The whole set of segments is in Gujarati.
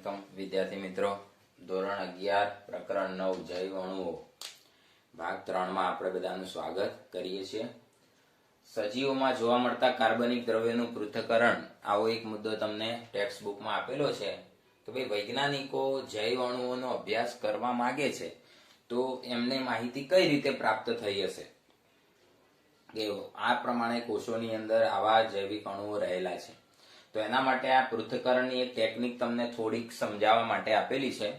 વેલકમ વિદ્યાર્થી મિત્રો. ધોરણ 11 પ્રકરણ 9 જૈવ અણુઓ ભાગ 3 માં આપણે બધાનું સ્વાગત કરીએ છીએ. સજીવોમાં જોવા મળતા કાર્બનિક દ્રવ્યોનું પૃથ્થકરણ આવો એક મુદ્દો તમને ટેક્સ્ટ બુકમાં આપેલો છે કે ભાઈ વૈજ્ઞાનિકો જૈવ અણુઓનો અભ્યાસ કરવા માંગે છે તો એમને માહિતી કઈ રીતે પ્રાપ્ત થઈ હશે કે આ પ્રમાણે કોષોની અંદર આવા જૈવિક અણુઓ રહેલા છે. તો એના માટે આ પૃથ્થકરણની એક ટેકનિક તમને થોડીક સમજાવવા માટે આપેલી છે.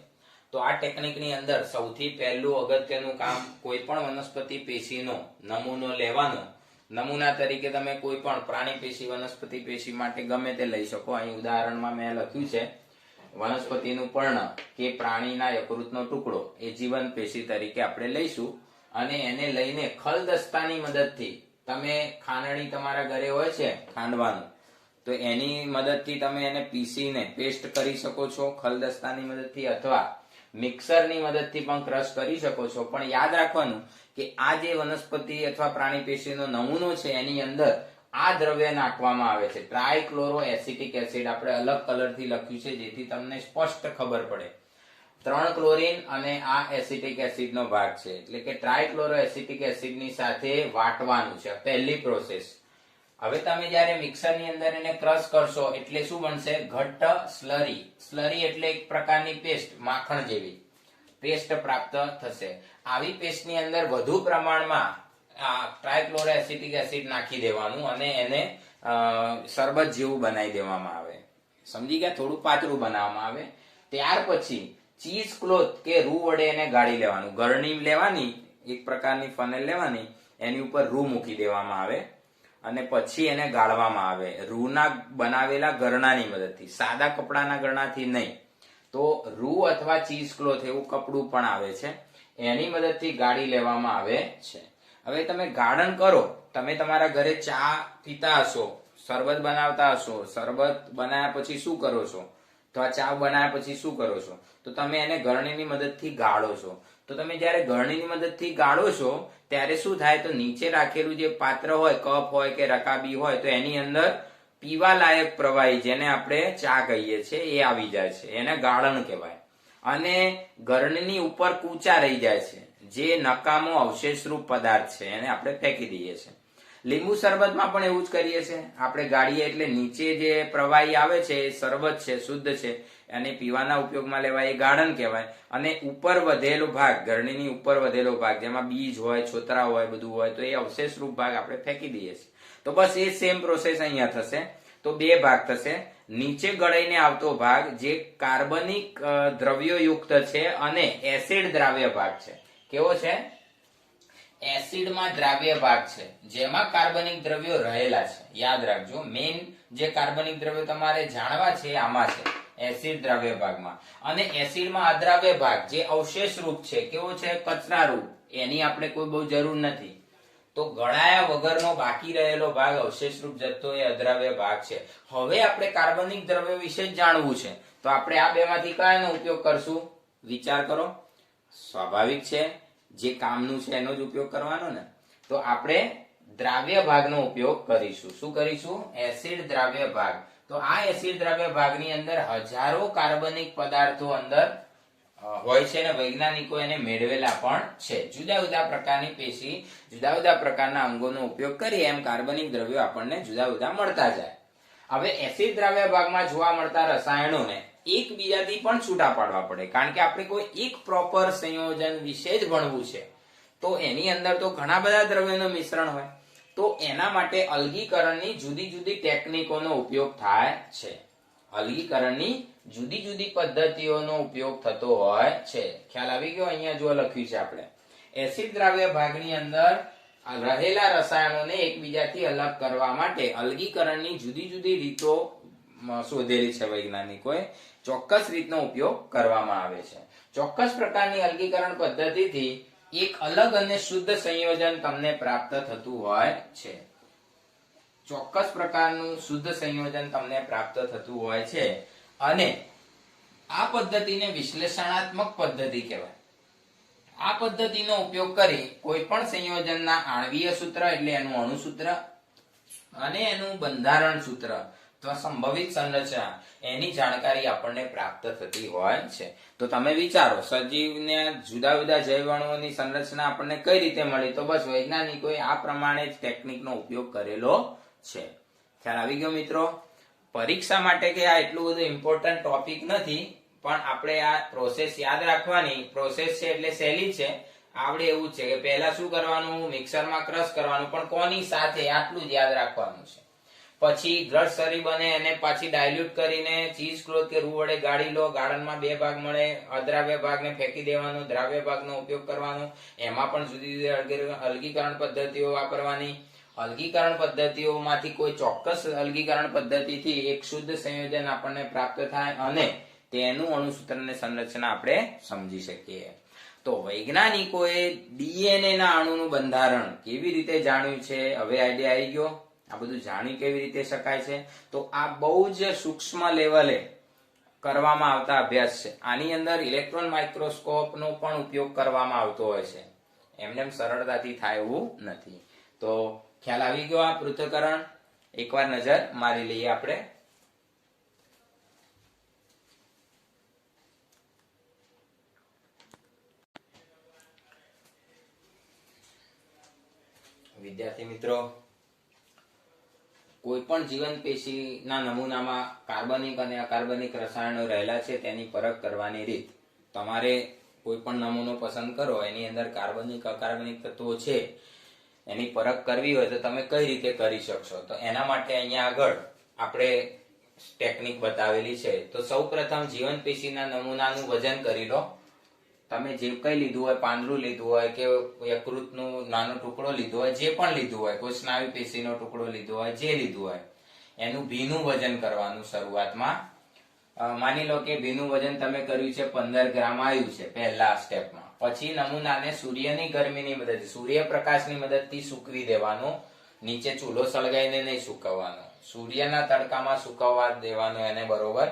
તો આ ટેકનિકની અંદર સૌથી પહેલું અગત્યનું કામ કોઈ પણ વનસ્પતિ પેશીનો નમૂનો લેવાનો. નમૂના તરીકે તમે કોઈ પણ પ્રાણી પેશી વનસ્પતિ પેશી માટે ગમે તે લઈ શકો. અહીં ઉદાહરણમાં મેં લખ્યું છે વનસ્પતિનું પર્ણ કે પ્રાણીના યકૃતનો ટુકડો એ જીવન પેશી તરીકે આપણે લઈશું અને એને લઈને ખલદસ્તાની મદદથી તમે ખાંડણી તમારા ઘરે હોય છે ખાંડવાનું તો એની મદદથી તમે એને પીસીને પેસ્ટ કરી શકો છો ખલદસ્તાની મદદથી અથવા મિક્સરની મદદથી પણ ક્રશ કરી શકો છો. પણ યાદ રાખવાનું કે આ જે વનસ્પતિ અથવા પ્રાણી પેશીનો નમૂનો છે એની અંદર આ દ્રવ્ય નાખવામાં આવે છે ટ્રાયક્લોરો એસિટિક એસિડ. આપણે અલગ કલરથી લખ્યું છે જેથી તમને સ્પષ્ટ ખબર પડે. 3 ક્લોરીન અને આ એસિટિક એસિડનો ભાગ છે એટલે કે ટ્રાયક્લોરો એસિટિક એસિડની સાથે વાટવાનું છે પહેલી પ્રોસેસ. હવે તમે જ્યારે મિક્સરની અંદર એને ક્રશ કરશો એટલે શું બનશે? ઘટ્ટ સ્લરી. સ્લરી એટલે એક પ્રકારની પેસ્ટ, માખણ જેવી પેસ્ટ પ્રાપ્ત થશે. આવી પેસ્ટની અંદર વધુ પ્રમાણમાં ટ્રાયક્લોરો એસિટિક એસિડ નાખી દેવાનું અને એને શરબત જેવું બનાવી દેવામાં આવે. સમજી ગયા? થોડું પાતળું બનાવવામાં આવે. ત્યાર પછી ચીઝ ક્લોથ કે રૂ વડે એને ગાળી લેવાનું. ગરણી લેવાની, એક પ્રકારની ફનેલ લેવાની, એની ઉપર રૂ મૂકી દેવામાં આવે અને પછી એને ગાળવામાં આવે રૂના બનાવેલા ગરણાની મદદથી. સાદા કપડાના ગરણાથી નહીં. તો રૂ અથવા ચીઝ ક્લોથ એવું કપડું પણ આવે છે એની મદદથી ગાળી લેવામાં આવે છે. હવે તમે ગાળણ કરો. તમે તમારા ઘરે ચા પીતા હશો, શરબત બનાવતા હશો. શરબત બનાવ્યા પછી શું કરો છો? તો આ ચા બનાવ્યા પછી શું કરો છો? તો તમે એને ગરણીની મદદથી ગાળો છો. તો તમે જ્યારે ગરણીની મદદથી ગાળો છો ત્યારે શું થાય? તો નીચે રાખેલું જે પાત્ર હોય, કપ હોય કે રકાબી હોય, તો એની અંદર પીવા લાયક પ્રવાહી જેને આપણે ચા કહીએ છીએ એ આવી જાય છે. એને ગાળણ કહેવાય. અને ગરણીની ઉપર કૂચા રહી જાય છે જે નકામો અવશેષરૂપ પદાર્થ છે એને આપણે ફેંકી દઈએ છીએ. લીંબુ શરબતમાં પણ એવું જ કરીએ છીએ. આપણે ગાળીએ એટલે નીચે જે પ્રવાહી આવે છે એ શરબત છે, શુદ્ધ છે, અને પીવાના ઉપયોગમાં લેવાય એ ગાળણ કહેવાય. અને ઉપર વધેલો ભાગ, ગરણીની ઉપર વધેલો ભાગ જેમાં બીજ હોય, છોતરા હોય, બધું હોય, તો એ અવશેષરૂપ ભાગ આપણે ફેંકી દઈએ છીએ. તો બસ એ સેમ પ્રોસેસ અહીંયા થશે. તો બે ભાગ થશે. નીચે ગળાઈને આવતો ભાગ જે કાર્બનિક દ્રવ્યો યુક્ત છે અને એસિડ દ્રાવ્ય ભાગ છે. કેવો છે? એસિડમાં દ્રાવ્ય ભાગ છે જેમાં કાર્બનિક દ્રવ્યો રહેલા છે. યાદ રાખજો, મેઇન જે કાર્બનિક દ્રવ્યો તમારે જાણવા છે આમાં છે, એસિડ દ્રાવ્ય ભાગમાં. અને એસિડમાં અદ્રાવ્ય ભાગ જે અવશેષ રૂપ છે. કેવો છે? કચરા રૂપ. એની આપણે કોઈ બહુ જરૂર નથી. તો ગળાયા વગરનો બાકી રહેલો ભાગ અવશેષ રૂપ જથ્થો એ અદ્રાવ્ય ભાગ છે. હવે આપણે કાર્બનિક દ્રવ્ય વિશે જ જાણવું છે તો આપણે આ બેમાંથી કયાનો ઉપયોગ કરશું? વિચાર કરો. સ્વાભાવિક છે, જે કામનું છે એનો જ ઉપયોગ કરવાનો ને. તો આપણે દ્રાવ્ય ભાગનો ઉપયોગ કરીશું. શું કરીશું? એસિડ દ્રાવ્ય ભાગ. તો આ એસિડ દ્રાવ્ય ભાગની અંદર હજારો કાર્બનિક પદાર્થો અંદર હોય છે ને વૈજ્ઞાનિકો એને મેળવેલા પણ છે. જુદા જુદા પ્રકારની પેશી, જુદા જુદા પ્રકારના અંગોનો ઉપયોગ કરી એમ કાર્બનિક દ્રવ્યો આપણને જુદા જુદા મળતા જાય. હવે એસિડ દ્રાવ્ય ભાગમાં જોવા મળતા રસાયણોને એકબીજાથી પણ છૂટા પાડવા પડે કારણ કે આપણે કોઈ એક પ્રોપર સંયોજન વિશે જ ભણવું છે. તો એની અંદર તો ઘણા બધા દ્રવ્યોનું મિશ્રણ હોય. તો એના માટે અલગીકરણની જુદી જુદી ટેકનિકોનો ઉપયોગ થાય છે. અલગીકરણની જુદી જુદી પદ્ધતિઓનો ઉપયોગ થતો હોય છે. ખ્યાલ આવી ગયો? અહીંયા જો લખ્યું છે આપણે એસિડ દ્રાવ્ય ભાગની અંદર રહેલા રસાયણોને એકબીજાથી અલગ કરવા માટે અલગીકરણની જુદી જુદી રીતો શોધેલી છે વૈજ્ઞાનિકોએ. ચોક્કસ રીતનો ઉપયોગ કરવામાં આવે છે. ચોક્કસ પ્રકારની અલગીકરણ પદ્ધતિથી એક અલગ અને શુદ્ધ સંયોજન તમને પ્રાપ્ત થતું હોય છે. ચોક્કસ પ્રકારનું શુદ્ધ સંયોજન તમને પ્રાપ્ત થતું હોય છે અને આ પદ્ધતિને વિશ્લેષણાત્મક પદ્ધતિ કહેવાય. આ પદ્ધતિનો ઉપયોગ કરી કોઈ પણ સંયોજનના આણ્વીય સૂત્ર એટલે એનું અણુસૂત્ર અને એનું બંધારણ સૂત્ર અથવા સંભવિત સંરચના એની જાણકારી આપણને પ્રાપ્ત થતી હોય છે. તો તમે વિચારો, સજીવને જુદા જુદા જૈવઅણુઓની સંરચના આપણને કઈ રીતે મળી? તો બસ વૈજ્ઞાનિકોએ આ પ્રમાણે જ ટેકનિકનો ઉપયોગ કરેલો છે. ખ્યાલ આવી ગયો મિત્રો? પરીક્ષા માટે કે આ એટલું બધું ઇમ્પોર્ટન્ટ ટોપિક નથી, પણ આપણે આ પ્રોસેસ યાદ રાખવાની. પ્રોસેસ છે એટલે સહેલી છે, આવડે એવું છે કે પહેલા શું કરવાનું? મિક્સરમાં ક્રશ કરવાનું, પણ કોની સાથે? આટલું જ યાદ રાખવાનું છે. પછી દ્રઢ સરી બને એને પાછી ડાયલ્યુટ કરીને ચીઝ ક્લોથ કે રૂ વડે ગાળી લો. ગાળણમાં બે ભાગ મળે. અદ્રાવ્ય ભાગને ફેંકી દેવાનો, દ્રાવ્ય ભાગનો ઉપયોગ કરવાનો. એમાં પણ જુદી જુદી અલગીકરણ પદ્ધતિઓ વાપરવાની. અલગીકરણ પદ્ધતિઓમાંથી કોઈ ચોક્કસ અલગીકરણ પદ્ધતિથી એક શુદ્ધ સંયોજન આપણને પ્રાપ્ત થાય અને તેનું અણુસૂત્ર અને સંરચના આપણે સમજી શકીએ. તો વૈજ્ઞાનિકોએ ડીએનએ ના અણુનું બંધારણ કેવી રીતે જાણ્યું છે? હવે આઈડિયા આવી ગયો? આ બધું જાણી કેવી રીતે શકાય છે? તો આ બહુ જ સૂક્ષ્મ લેવલે કરવામાં આવતા અભ્યાસ છે. આની અંદર ઇલેક્ટ્રોન માઇક્રોસ્કોપનો પણ ઉપયોગ કરવામાં આવતો હોય છે. એમને સરળતાથી થાય એવું નથી. તો ખ્યાલ આવી ગયો આ પૃથ્થકરણ? એકવાર નજર મારી લઈએ આપણે. વિદ્યાર્થી મિત્રો, કોઈ પણ જીવંત પેશીના નમૂનામાં કાર્બનિક અને અકાર્બનિક રસાયણો રહેલા છે તેની પરખ કરવાની રીત. તમારે કોઈ પણ નમૂનો પસંદ કરો, એની અંદર કાર્બનિક અકાર્બનિક તત્વો છે, એની પરખ કરવી હોય તો તમે કઈ રીતે કરી શકશો? તો એના માટે અહીંયા આગળ આપણે ટેકનિક બતાવેલી છે. તો સૌપ્રથમ જીવંત પેશીના નમૂનાનું વજન કરી લો. તમે જે કઈ લીધું હોય, પાંદડું લીધું હોય કે યકૃતનો નાનો ટુકડો લીધો હોય, જે પણ લીધું હોય, કોઈ સ્નાયુ પેશીનો ટુકડો લીધો હોય, જે લીધું હોય, એનું ભીનું વજન કરવાનું શરૂઆતમાં. માની લો કે ભીનું વજન તમે કર્યું છે 15 ગ્રામ આવ્યું છે પહેલા સ્ટેપમાં. પછી નમૂનાને સૂર્યની ગરમીની મદદથી, સૂર્યપ્રકાશની મદદથી સૂકવી દેવાનો. નીચે ચૂલો સળગાઈને નહીં સૂકવવાનો, સૂર્યના તડકામાં સૂકવવા દેવાનો એને. બરોબર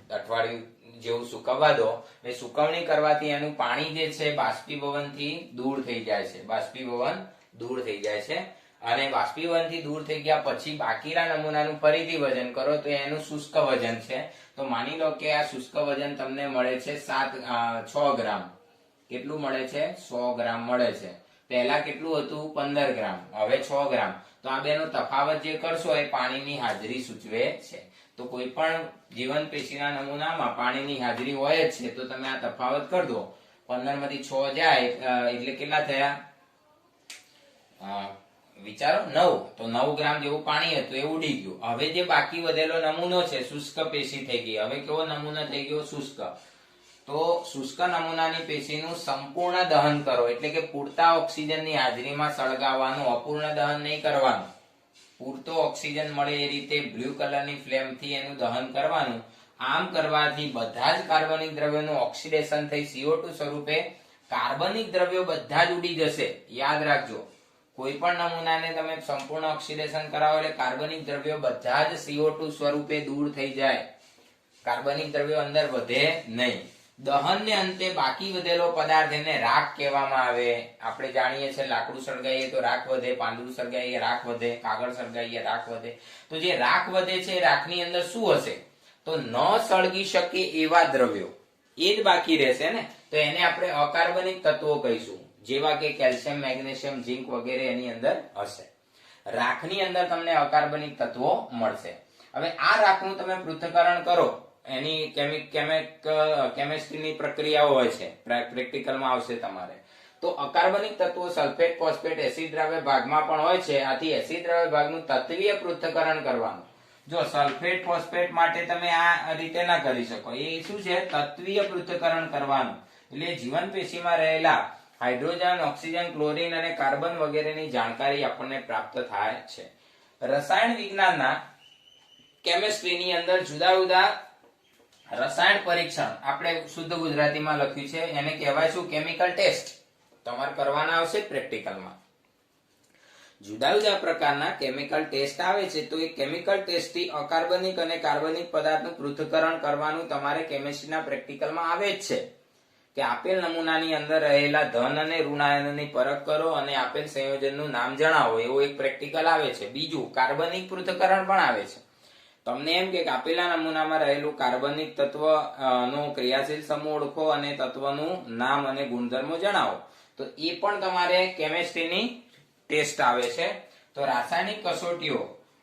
અઠવાડિયું જેવું સૂકવવા દો. એ સૂકવણી કરવાથી એનું પાણી જે છે બાષ્પીભવનથી દૂર થઈ જાય છે. બાષ્પીભવન દૂર થઈ જાય છે અને બાષ્પીભવનથી દૂર થઈ ગયા પછી બાકીના નમૂનાનું ફરીથી વજન કરો તો એનું શુષ્ક વજન છે. તો માની લો કે આ શુષ્ક વજન તમને મળે છે 6 ગ્રામ. કેટલું મળે છે? 100 ગ્રામ મળે છે. પહેલા કેટલું હતું? 15 ગ્રામ. હવે 6 ગ્રામ. તો આ બેનો તફાવત જે કરશો એ પાણીની હાજરી સૂચવે છે. તો કોઈ પણ જીવંત પેશીના નમૂનામાં પાણીની હાજરી હોય જ છે. તો તમે આ તફાવત કરી દો. 15 માંથી 6 જાય એટલે કેટલા થયા? વિચારો, 9. તો 9 ગ્રામ જેવું પાણી હતું એ ઉડી ગયું. હવે જે બાકી વધેલો નમૂનો છે શુષ્ક પેશી થઈ ગઈ. હવે કેવો નમૂનો થઈ ગયો? શુષ્ક. તો શુષ્ક નમૂનાની પેશીનું સંપૂર્ણ દહન કરો, એટલે કે પૂરતા ઓક્સિજનની હાજરીમાં સળગાવવાનું. અપૂર્ણ દહન નહીં કરવાનું. પૂરતો ઓક્સિજન મળે એ રીતે બ્લુ કલરની ફ્લેમથી એનું દહન કરવાનું. આમ કરવાથી બધા જ કાર્બનિક દ્રવ્યોનું ઓક્સિડેશન થઈ CO2 સ્વરૂપે કાર્બનિક દ્રવ્યો બધા જ ઉડી જશે. યાદ રાખજો, કોઈ પણ નમૂનાને તમે સંપૂર્ણ ઓક્સિડેશન કરાવો એટલે કાર્બનિક દ્રવ્યો બધા જ CO2 સ્વરૂપે દૂર થઈ જાય. કાર્બનિક દ્રવ્યો અંદર વધે નહીં. દહનને અંતે બાકી વધેલો પદાર્થ એને રાખ કહેવામાં આવે. આપણે જાણીએ છીએ લાકડું સળગાઈએ તો રાખ વધે, પાંદડું સળગાઈએ રાખ વધે, કાગળ સળગાઈએ રાખ વધે. તો જે રાખ વધે છે એ રાખની અંદર શું હશે? તો ન સળગી શકે એવા દ્રવ્યો એ જ બાકી રહેશે ને. તો એને આપણે અકાર્બનિક તત્વો કહીશું, જેવા કે કેલ્શિયમ, મેગ્નેશિયમ, ઝીંક વગેરે એની અંદર હશે. રાખની અંદર તમને અકાર્બનિક તત્વો મળશે. હવે આ રાખનું તમે પૃથ્થકરણ કરો, એની કેમિસ્ટ્રીની પ્રક્રિયાઓ હોય છે, પ્રેક્ટિકલમાં આવશે તમારે. તો અકાર્બનિક તત્વો સલ્ફેટ, ફોસ્ફેટ, એસિડ દ્રાવ્ય ભાગમાં પણ હોય છે. આથી એસિડ દ્રાવ્ય ભાગનું તત્વીય પૃથ્થકરણ કરવાનું. જો સલ્ફેટ, ફોસ્ફેટ માટે તમે આ રીતે ના કરી શકો. એ શું છે? તત્વીય પૃથ્થકરણ કરવાનું. એટલે જીવન પેશીમાં રહેલા હાઇડ્રોજન, ઓક્સિજન, ક્લોરીન અને કાર્બન વગેરેની જાણકારી આપણને પ્રાપ્ત થાય છે. રસાયણ વિજ્ઞાનના કેમિસ્ટ્રીની અંદર જુદા જુદા રસાયણ પરીક્ષણ આપણે શુદ્ધ ગુજરાતીમાં લખ્યું છે. એને કહેવાય શું? Chemical test. તમારે કરવાના આવશે પ્રેક્ટિકલમાં. જુદા જુદા પ્રકારના કેમિકલ ટેસ્ટ આવે છે. તો એ કેમિકલ ટેસ્ટથી અકાર્બનિક અને કાર્બનિક પદાર્થનું પૃથ્થકરણ કરવાનું તમારે કેમિસ્ટ્રીના પ્રેક્ટિકલમાં આવે જ છે. કે આપેલ નમૂનાની અંદર રહેલા ધન અને ઋણ આયનોની પરખ કરો અને આપેલ સંયોજનનું નામ જણાવો, એવો એક પ્રેક્ટિકલ આવે છે. બીજું કાર્બનિક પૃથ્થકરણ પણ આવે છે. તમને એમ કે આપેલા નમૂનામાં રહેલું કાર્બનિક તત્વ નો ક્રિયાશીલ સમૂહ ઓળખો અને તત્વનું નામ અને ગુણધર્મો જણાવો. તો એ પણ તમારે કેમિસ્ટ્રીની ટેસ્ટ આવે છે. તો રાસાયણિક કસોટીઓ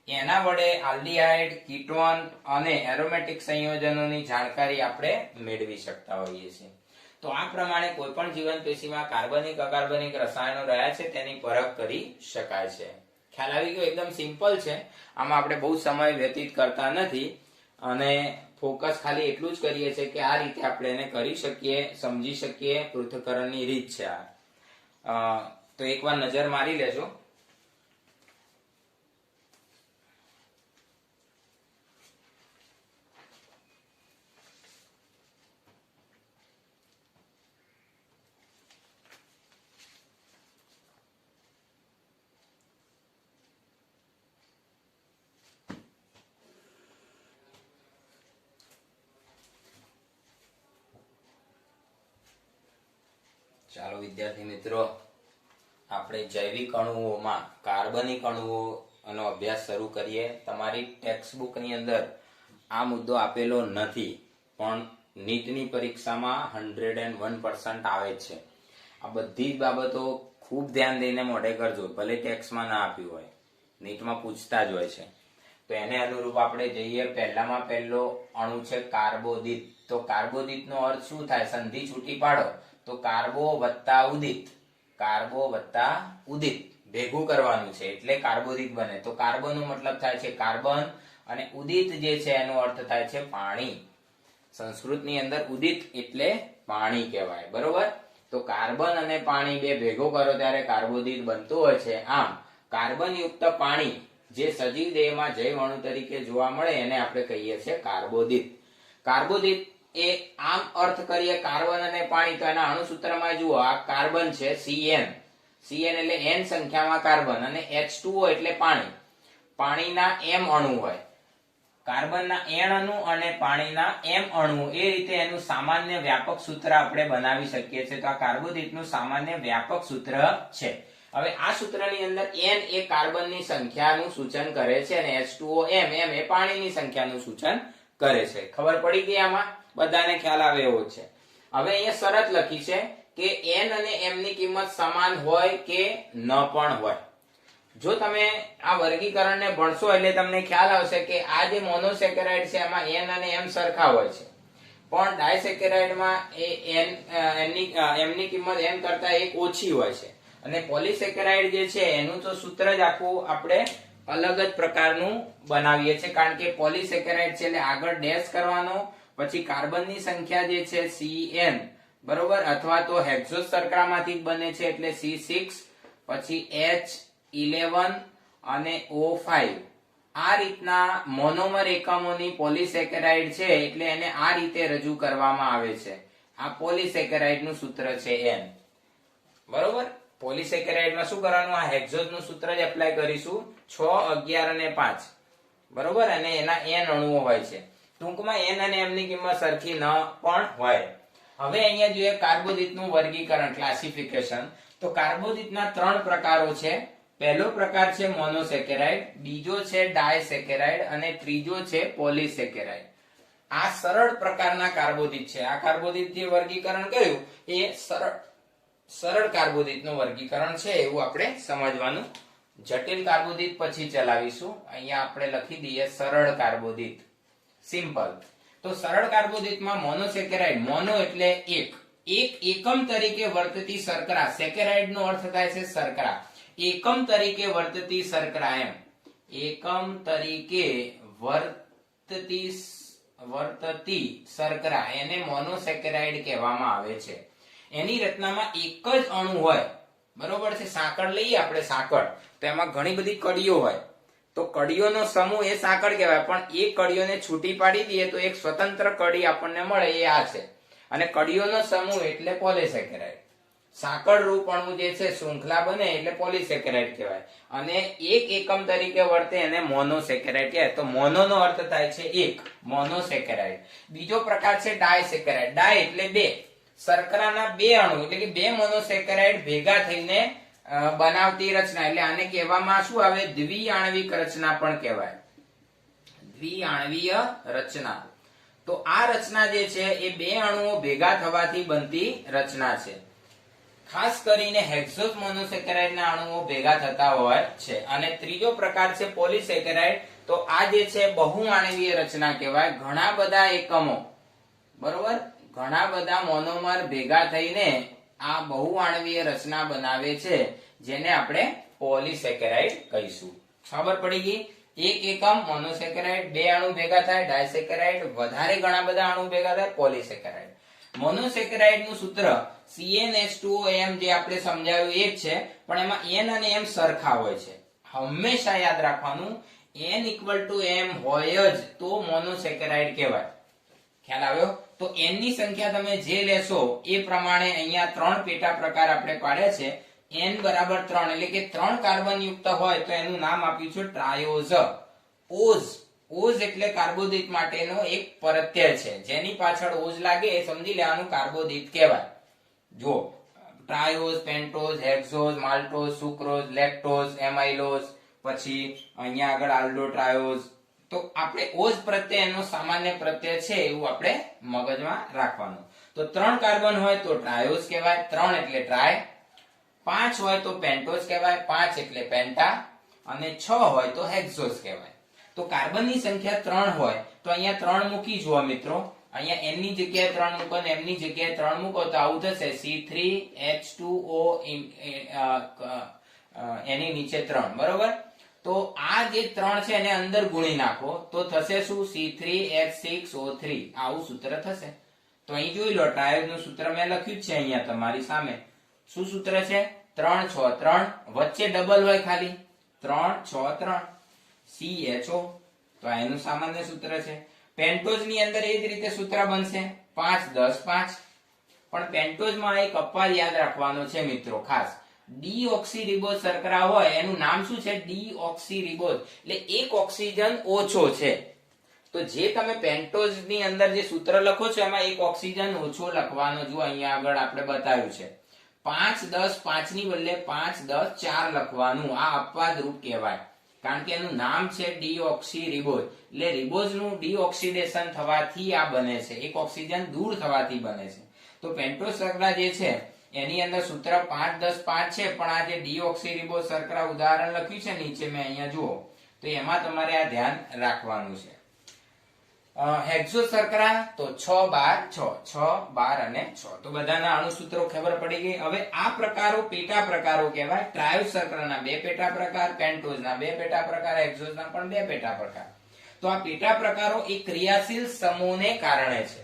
એના વડે આલ્ડીહાઇડ, કીટોન અને એરોમેટિક સંયોજનોની જાણકારી આપણે મેળવી શકતા હોઈએ છીએ. તો આ પ્રમાણે કોઈ પણ જીવન પેશીમાં કાર્બનિક અકાર્બનિક રસાયણો રહ્યા છે તેની પરખ કરી શકાય છે. ખ્યાલ આવી ગયો? એકદમ સિમ્પલ છે. આમાં આપણે બહુ સમય વ્યતીત કરતા નથી અને ફોકસ ખાલી એટલું જ કરીએ છીએ કે આ રીતે આપણે એને કરી શકીએ, સમજી શકીએ. પૃથ્થકરણની રીત છે આ. તો એકવાર નજર મારી લેજો. ચાલો વિદ્યાર્થી મિત્રો, આપણે જૈવિક અણુઓમાં કાર્બનિક અણુઓનો અભ્યાસ શરૂ કરીએ. તમારી ટેક્સ્ટ બુકની અંદર આ મુદ્દો આપેલો નથી, પણ નીટની પરીક્ષામાં 101% આવે છે. આ બધી જ બાબતો ખૂબ ધ્યાન દઈને મોઢે કરજો, ભલે ટેક્સ્ટમાં ના આપ્યું હોય, નીટમાં પૂછતા જ હોય છે. તો એને અનુરૂપ આપણે જઈએ. પહેલામાં પહેલો અણુ છે કાર્બોદિત. તો કાર્બોદિત નો અર્થ શું થાય? સંધિ છૂટી પાડો તો કાર્બો વત્તા ઉદિત, કાર્બો વત્તા ઉદિત ભેગું કરવાનું છે એટલે કાર્બોદિત બને. તો કાર્બન નો મતલબ થાય છે કાર્બન અને ઉદિત જે છે એનો અર્થ થાય છે પાણી. સંસ્કૃતની અંદર ઉદિત એટલે પાણી કહેવાય, બરોબર? તો કાર્બન અને પાણી બે ભેગું કરો ત્યારે કાર્બોદિત બનતું હોય છે. આમ કાર્બન યુક્ત પાણી જે સજીવ દેહમાં જૈવ અણુ તરીકે જોવા મળે એને આપણે કહીએ છીએ કાર્બોદિત. કાર્બોદિત એ આમ અર્થ કરીએ કાર્બન અને પાણી, તો એના અણુસૂત્રમાં જુઓ, આ કાર્બન છે CN. CN એટલે n સંખ્યામાં કાર્બન અને H2O એટલે પાણી. પાણીના m અણુ હોય, કાર્બનના n અણુ અને પાણીના m અણુ, એ રીતે એનું સામાન્ય વ્યાપક સૂત્ર આપણે બનાવી શકીએ છીએ. તો આ કાર્બોદિતનું સામાન્ય વ્યાપક સૂત્ર છે. હવે આ સૂત્રની અંદર n એ કાર્બનની સંખ્યાનું સૂચન કરે છે અને H2O m એ પાણીની સંખ્યાનું સૂચન કરે છે. ખબર પડી ગઈ? આમાં બધાને ખ્યાલ આવે એવો છે. હવે અહીંયા શરત લખી છે કે n અને m ની કિંમત સમાન હોય કે ન પણ હોય. જો તમે આ વર્ગીકરણને ભણશો એટલે તમને ખ્યાલ આવશે કે આ જે મોનોસેકેરાઇડ છે એમાં n અને m સરખા હોય છે, પણ ડાયસેકેરાઇડમાં m ની કિંમત n કરતા 1 ઓછી હોય છે. અને પોલીસેકેરાઇડ જે છે એનું તો સૂત્ર જ આખું આપણે અલગ જ પ્રકારનું બનાવીએ છીએ, કારણ કે પોલીસેકેરાઇડ છે એટલે આગળ ડેશ કરવાનો, પછી કાર્બનની સંખ્યા જે છે CN, બરોબર, અથવા તો હેક્ઝોસ શર્કરામાંથી જ બને છે એટલે C6, પછી H11 અને O5. આ રીતના મોનોમર એકમોની પોલીસેકેરાઇડ છે એટલે એને આ રીતે રજૂ કરવામાં આવે છે. આ પોલીસેકેરાઇડનું સૂત્ર છે N, બરોબર. પોલીસેકેરાઇડમાં શું કરવાનું? આ હેક્ઝોસનું સૂત્ર જ એપ્લાય કરીશું, 6, 11 અને 5, બરોબર, અને એના n અણુઓ હોય છે. ટૂંકમાં n અને m ની કિંમત સરખી ન પણ હોય. હવે અહીંયા જોઈએ કાર્બોદિતનું વર્ગીકરણ, ક્લાસિફિકેશન. તો કાર્બોદિતના 3 પ્રકારો છે. પહેલો પ્રકાર છે મોનોસેકેરાઇડ, બીજો છે ડાયસેકેરાઇડ અને ત્રીજો છે પોલીસેકેરાઇડ. આ સરળ પ્રકારના કાર્બોદિત છે. આ કાર્બોદિત જે વર્ગીકરણ કર્યું એ સરળ કાર્બોદિતનું વર્ગીકરણ છે એવું આપણે સમજવાનું. જટિલ કાર્બોદિત પછી ચલાવીશું. અહીંયા આપણે લખી દઈએ સરળ કાર્બોદિત, સિમ્પલ. તો સરળ કાર્બોદિતમાં મોનોસેકેરાઇડ, મોનો એટલે એક એકમ તરીકે વર્તતી શર્કરા, સેકેરાઇડ નો અર્થ થાય છે શર્કરા, એકમ તરીકે વર્તતી શર્કરા, એમ એકમ તરીકે વર્તતી શર્કરા એને મોનોસેકેરાઇડ કહેવામાં આવે છે. એની રચનામાં એક જ અણુ હોય, બરોબર છે. સાંકળ લઈએ આપણે, સાંકળ, તો એમાં ઘણી બધી કડીઓ હોય, તો કડીઓનો સમૂહ એ સાંકળ કહેવાય. પણ એ કડીઓને છૂટી પાડી દઈએ તો એક સ્વતંત્ર કડી આપણને મળે, એ આ છે. અને કડીઓનો સમૂહ એટલે પોલીસેકેરાઇડ. સાંકળ રૂપ અણુ જે છે શૃંખલા બને એટલે પોલીસેકેરાઇડ કહેવાય. અને એક એકમ તરીકે વર્તે એને મોનોસેકેરાઇડ કહેવાય. તો મોનો નો અર્થ થાય છે એક, મોનોસેકેરાઇડ. બીજો પ્રકાર છે ડાયસેકેરાઇડ. ડાય એટલે બે, શર્કરાના બે અણુ એટલે કે બે મોનોસેકેરાઇડ ભેગા થઈને બનાવતી રચના, એટલે આને કહેવામાં શું આવે? દ્વિઆણવિક રચના પણ કહેવાય. દ્વિઆણવીય રચના. તો આ રચના જે છે એ બે અણુઓ ભેગા થવાથી બનતી રચના છે. ખાસ કરીને હેક્સોસ મોનોસેકેરાઇડ ના અણુઓ ભેગા થતા હોય છે. અને ત્રીજો પ્રકાર છે પોલીસેકેરાઇડ. તો આ જે છે બહુઆણવીય રચના કહેવાય. ઘણા બધા એકમો, બરોબર, ઘણા બધા મોનોમર ભેગા થઈને આ બહુઆણવીય રચના બનાવે છે, જેને આપણે પોલીસેકેરાઇડ કહીશું. ખબર પડી ગઈ? એક એકમ મોનોસેકેરાઇડ, બે અણુ ભેગા થાય ડાયસેકેરાઇડ, વધારે ઘણા બધા અણુ ભેગા થાય પોલીસેકેરાઇડ. મોનોસેકેરાઇડ નું સૂત્ર CnH2OM જે આપણે સમજાવ્યું એ જ છે, પણ એમાં N અને M સરખા હોય છે. હંમેશા યાદ રાખવાનું, N = M હોય જ તો મોનોસેકેરાઇડ કહેવાય. ખ્યાલ આવ્યો? તો N ની સંખ્યા તમે જે લેશો એ પ્રમાણે અહીંયા 3 પેટા પ્રકાર આપણે પાડ્યા છે. N = 3 એટલે કે 3 કાર્બન યુક્ત હોય તો એનું નામ આપ્યું છે ટ્રાયોઝ. ઓઝ એટલે કાર્બોદિત માટેનો એક પ્રત્યય છે. જેની પાછળ ઓઝ લાગે એ સમજી લેવાનું કાર્બોદિત કહેવાય. જો ટ્રાયોઝ, પેન્ટોઝ, હેક્સોઝ, માલ્ટોઝ, સુક્રોઝ, લેક્ટોઝ, એમાઇલોઝ, પછી અહીંયા આગળ આલ્ડો ટ્રાયોઝ. તો આપણે ઓઝ પ્રત્યય એનો સામાન્ય પ્રત્યય છે એવું આપણે મગજમાં રાખવાનું. તો 3 કાર્બન હોય તો ટ્રાયોઝ કહેવાય, 3 એટલે ટ્રાય, 5 હોય તો પેન્ટોઝ કહેવાય, 5 એટલે પેન્ટા, અને 6 હોય તો હેક્સોઝ કહેવાય. તો કાર્બનની સંખ્યા 3 હોય તો અહીંયા 3 મૂકી જુઓ મિત્રો. અહીંયા N ની જગ્યાએ 3 મૂકો અને M ની જગ્યાએ 3 મૂકો તો આવું થશે C3H2O એની નીચે 3, બરોબર. તો આ જે 3 છે એને અંદર ગુણી નાખો તો થશે શું? C3H6O3. આવું સૂત્ર થશે. તો અહીં જોઈ લો, ટ્રાયોડ નું સૂત્ર મેં લખ્યું છે અહીંયા તમારી સામે. શું સૂત્ર છે? 3 6 3, વચ્ચે ડબલ હોય ખાલી 3 6 3 CHO. તો આ એનું સામાન્ય સૂત્ર છે. પેન્ટોઝ ની અંદર એ જ રીતે સૂત્ર બનશે 5 10 5. પણ પેન્ટોઝ માં એક અપવાદ યાદ રાખવાનો છે મિત્રો ખાસ. ડીઓક્સીરિબોઝ શર્કરા હોય એનું નામ શું છે? ડીઓક્સીરિબોઝ. એટલે એક ઓક્સિજન ઓછો છે. તો જે તમે પેન્ટોઝ ની અંદર જે સૂત્ર લખો છો એમાં એક ઓક્સિજન ઓછો લખવાનો. જો અહીંયા આગળ આપણે બતાવ્યું છે 5 10 5 ની બદલે 5 10 4 લખવાનું. આ અપવાદ રૂપ કહેવાય, કારણ કે એનું નામ છે ડીઓક્સીરિબોઝ. એટલે રિબોઝ નું ડીઓક્સિડેશન થવાથી આ બને છે, એક ઓક્સિજન દૂર થવાથી બને છે. તો પેન્ટોઝ શર્કરા જે છે એની અંદર સૂત્ર 5 10 5 છે, પણ આ જે ડીઓક્સીરિબોઝ શર્કરા ઉદાહરણ લખ્યું છે નીચે મેં અહીંયા જુઓ, તો એમાં તમારે આ ધ્યાન રાખવાનું છે. હેક્સોઝ શર્કરા તો 6 12 6 12 અને 6. તો બધાના અણુસૂત્રો ખબર પડી ગઈ. હવે આ પ્રકારો પેટા પ્રકારો કહેવાય. ટ્રાયોઝ શર્કરાના 2 પેટા પ્રકાર, પેન્ટોઝના 2 પેટા પ્રકાર, હેક્સોઝના પણ 2 પેટા પ્રકાર. તો આ પેટા પ્રકારો એક ક્રિયાશીલ સમૂહને કારણે છે.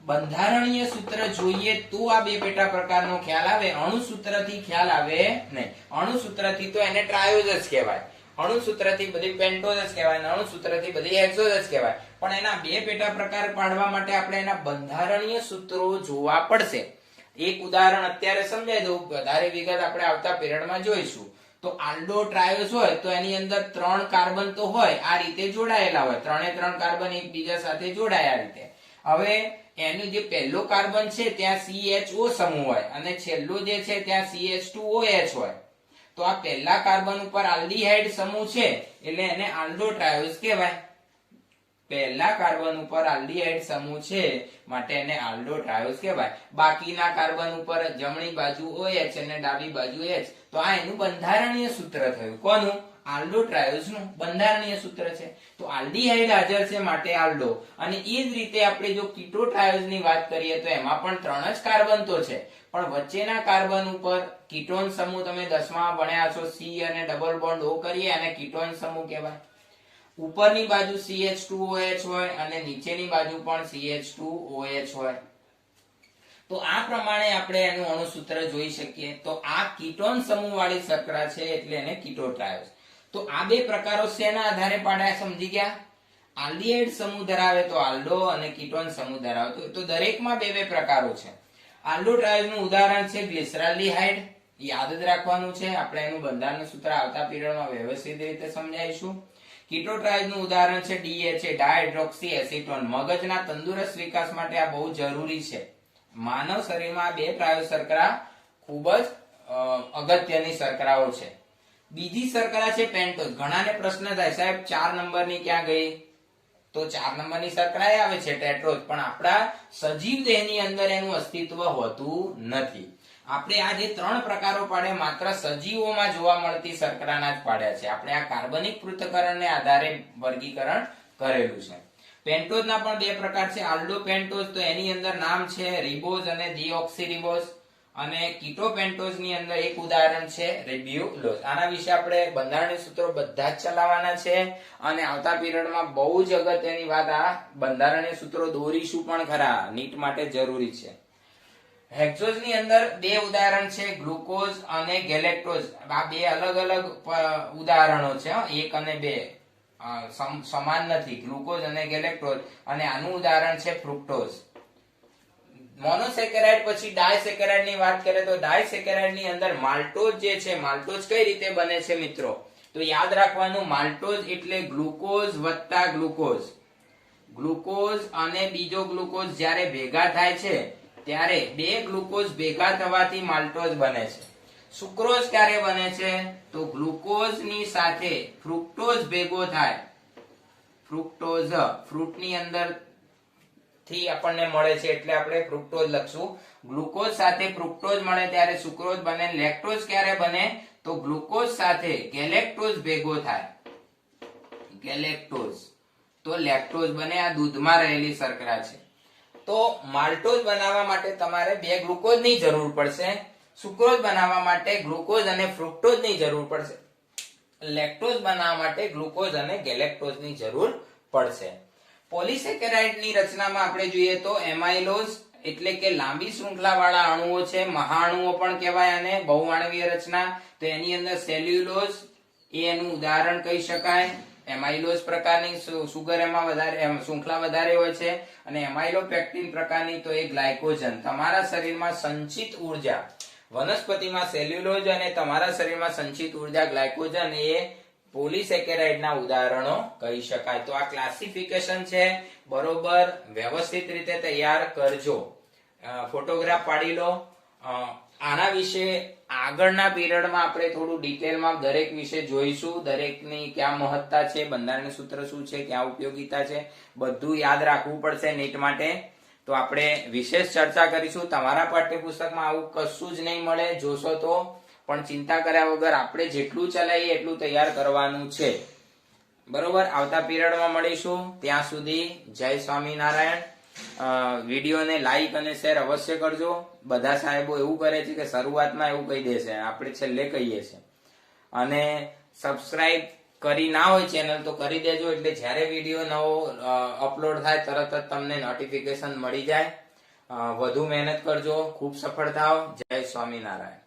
બંધારણીય સૂત્ર જોઈએ તો આ 2 પેટા પ્રકારનો ખ્યાલ આવે. અણુસૂત્રથી ખ્યાલ આવે નહીં. અણુસૂત્રથી તો એને ટ્રાયોઝ જ કહેવાય, અણુસૂત્રથી બધી પેન્ટોઝ જ કહેવાય, અને અણુસૂત્રથી બધી હેક્સોઝ જ કહેવાય. પણ એના 2 પેટા પ્રકાર પાડવા માટે આપણે એના બંધારણીય સૂત્રો જોવા પડશે. એક ઉદાહરણ અત્યારે સમજાઈ દઉં, વધારે વિગત આપણે આવતા પિરિયડમાં જોઈશું. તો આલ્ડો ટ્રાયોઝ હોય તો એની અંદર 3 કાર્બન તો હોય, આ રીતે જોડાયેલા હોય, 3 કાર્બન એકબીજા સાથે જોડાય આ રીતે. હવે એનું જે પહેલો કાર્બન છે ત્યાં CHO સમૂહ હોય અને છેલ્લો જે છે ત્યાં CH2OH હોય. તો આ પહેલા કાર્બન ઉપર આલ્ડીહાઇડ સમૂહ છે એટલે એને આલ્ડો ટ્રાયોઝ કહેવાય. પહેલા કાર્બન ઉપર આલ્ડીહાઇડ સમૂહ છે માટે એને આલ્ડો ટ્રાયોઝ કહેવાય. બાકીના કાર્બન ઉપર જમણી બાજુ OH અને ડાબી બાજુ H. તો આ એનું બંધારણીય સૂત્ર થયું. કોનું? આલ્ડો ટ્રાયોઝ નું બંધારણીય સૂત્ર છે. તો આલ્ડીહાઇડ હાજર છે માટે આલ્ડો. અને એ જ રીતે આપણે જો કીટો ટ્રાયોઝ ની વાત કરીએ તો એમાં પણ 3 જ કાર્બન તો છે, પણ વચ્ચેના કાર્બન ઉપર કીટોન સમૂહ તમે 10માં ભણ્યા છો, C અને ડબલ બોન્ડ O કરીએ અને કીટોન સમૂહ કહેવાય. ઉપરની બાજુ CH2OH હોય અને નીચેની બાજુ પણ CH2OH હોય. તો આ પ્રમાણે આપણે એનું અણુસૂત્ર જોઈ શકીએ. તો આ કીટોન સમૂહ વાળી શર્કરા છે એટલે એને કીટો ટ્રાયોઝ. તો આ 2 પ્રકારો શેના આધારે પાડ્યા સમજી ગયા? આલ્ડીહાઇડ સમૂહ ધરાવે તો આલ્ડો અને કીટોન સમૂહ ધરાવે તો દરેકમાં 2 પ્રકારો છે. આલ્ડો ટ્રાયોઝ નું ઉદાહરણ છે ગ્લિસરાલ્ડીહાઇડ. યાદ જ રાખવાનું છે, આપણે એનું બંધારણનું સૂત્ર આવતા પિરિયડમાં વ્યવસ્થિત રીતે સમજાવીશું. કીટો ટ્રાયોઝ નું ઉદાહરણ છે DHA, ડાયહાઇડ્રોક્સી એસિટોન. મગજના તંદુરસ્ત વિકાસ માટે આ બહુ જરૂરી છે. માનવ શરીરમાં 2 ટ્રાયોઝ શર્કરા ખૂબ જ અગત્યની શર્કરાઓ છે. બીજી શર્કરા છે પેન્ટોઝ. ઘણાને પ્રશ્ન થાય સાહેબ 4 નંબરની ક્યાં ગઈ? તો 4 નંબરની શર્કરાએ આવે છે ટેટ્રોઝ, પણ આપણા સજીવ દેહની અંદર એનું અસ્તિત્વ હોતું નથી. આપણે આ જે 3 પ્રકારો પાડે માત્ર સજીવોમાં જોવા મળતી શર્કરાના જ પાડ્યા છે. આપણે આ કાર્બનિક પૃથ્થકરણને આધારે વર્ગીકરણ કરેલું છે. પેન્ટોઝના પણ 2 પ્રકાર છે. આલ્ડોપેન્ટોઝ, તો એની અંદર નામ છે રિબોઝ અને ડીઓક્સીરિબોઝ, અને કીટોપેન્ટોઝની અંદર એક ઉદાહરણ છે રિબ્યુલોઝ. આના વિશે આપણે બંધારણીય સૂત્રો બધા જ ચલાવવાના છે અને આવતા પીરિયડમાં બહુ જ અગત્યની વાત આ બંધારણીય સૂત્રો દોરીશું પણ ખરા, નીટ માટે જરૂરી છે. હેક્ઝોઝની અંદર 2 ઉદાહરણ છે, ગ્લુકોઝ અને ગેલેક્ટોઝ. આ 2 અલગ અલગ ઉદાહરણો છે, 1 અને 2 સમાન નથી, ગ્લુકોઝ અને ગેલેક્ટોઝ. અને આનું ઉદાહરણ છે ફ્રુક્ટોઝ. મોનોસેકેરાઇડ પછી ડાયસેકેરાઇડ ની વાત કરીએ તો ડાયસેકેરાઇડ ની અંદર માલ્ટોઝ જે છે, માલ્ટોઝ કઈ રીતે બને છે મિત્રો? તો યાદ રાખવાનું, માલ્ટોઝ એટલે ગ્લુકોઝ વત્તા ગ્લુકોઝ. ગ્લુકોઝ અને બીજો ગ્લુકોઝ જ્યારે ભેગા થાય છે ત્યારે 2 ગ્લુકોઝ ભેગા થવાથી માલ્ટોઝ બને છે. સુક્રોઝ ક્યારે બને છે? તો ગ્લુકોઝ ની સાથે ફ્રુક્ટોઝ ભેગો થાય. ફ્રુક્ટોઝ ફ્રૂટ ની અંદર થી આપણને મળે છે એટલે આપણે ફ્રુક્ટોઝ લખશું. ગ્લુકોઝ સાથે ફ્રુક્ટોઝ મળે ત્યારે સુક્રોઝ બને. લેક્ટોઝ ક્યારે બને? તો ગ્લુકોઝ સાથે ગેલેક્ટોઝ ભેગો થાય, ગેલેક્ટોઝ, તો લેક્ટોઝ બને. આ દૂધમાં રહેલી શર્કરા છે. તો માલ્ટોઝ બનાવવા માટે તમારે 2 ગ્લુકોઝ ની જરૂર પડશે. સુક્રોઝ બનાવવા માટે ગ્લુકોઝ અને ફ્રુક્ટોઝ ની જરૂર પડશે. લેક્ટોઝ બનાવવા માટે ગ્લુકોઝ અને ગેલેક્ટોઝ ની જરૂર પડશે. પોલિસેકેરાઇડ ની રચનામાં આપણે જોઈએ તો એમાઇલોઝ એટલે કે લાંબી શૃંખલા વાળા અણુઓ છે, મહાઅણુઓ પણ કહેવાય અને બહુઆણવીય રચના. તો એની અંદર સેલ્યુલોઝ એ એનું ઉદાહરણ કહી શકાય. એમાઇલોઝ પ્રકારની સુગર એમાં વધારે શૃંખલા વધારે હોય છે, અને એમાઇલોપેક્ટિન પ્રકારની તો એ ગ્લાયકોજન. તમારા શરીરમાં સંચિત ઉર્જા, વનસ્પતિમાં સેલ્યુલોઝ અને તમારા શરીરમાં સંચિત ઉર્જા ગ્લાયકોજન એ પોલિસેકેરાઇડ ના ઉદાહરણો કહી શકાય. તો આ ક્લાસિફિકેશન છે, બરોબર વ્યવસ્થિત રીતે તૈયાર કરજો, ફોટોગ્રાફ પાડી લો. આના વિશે આગળના પીરિયડમાં આપણે થોડું ડિટેલમાં દરેક વિશે જોઈશું. દરેકની ક્યાં મહત્તા છે, બંધારણીય સૂત્ર શું છે, ક્યાં ઉપયોગિતા છે, બધું યાદ રાખવું પડશે નીટ માટે. તો આપણે વિશેષ ચર્ચા કરીશું. તમારા પાઠ્યપુસ્તકમાં આવું કશું જ નહીં મળે, જોશો તો. પણ ચિંતા કર્યા વગર આપણે જેટલું ચલાવીએ એટલું તૈયાર કરવાનું છે, બરોબર. આવતા પીરિયડમાં મળીશું. ત્યાં સુધી જય સ્વામિનારાયણ. વિડીયોને લાઈક અને શેર અવશ્ય કરજો. બધા સાહેબો એવું કરે છે કે શરૂઆતમાં એવું કહી દેશે, આપણે છેલ્લે કહીએ છીએ. અને સબસ્ક્રાઇબ કરી ના હોય ચેનલ તો કરી દેજો, એટલે જ્યારે વિડીયો નવો અપલોડ થાય તરત જ તમને નોટિફિકેશન મળી જાય. વધુ મહેનત કરજો, ખૂબ સફળ થાઓ. જય સ્વામિનારાયણ.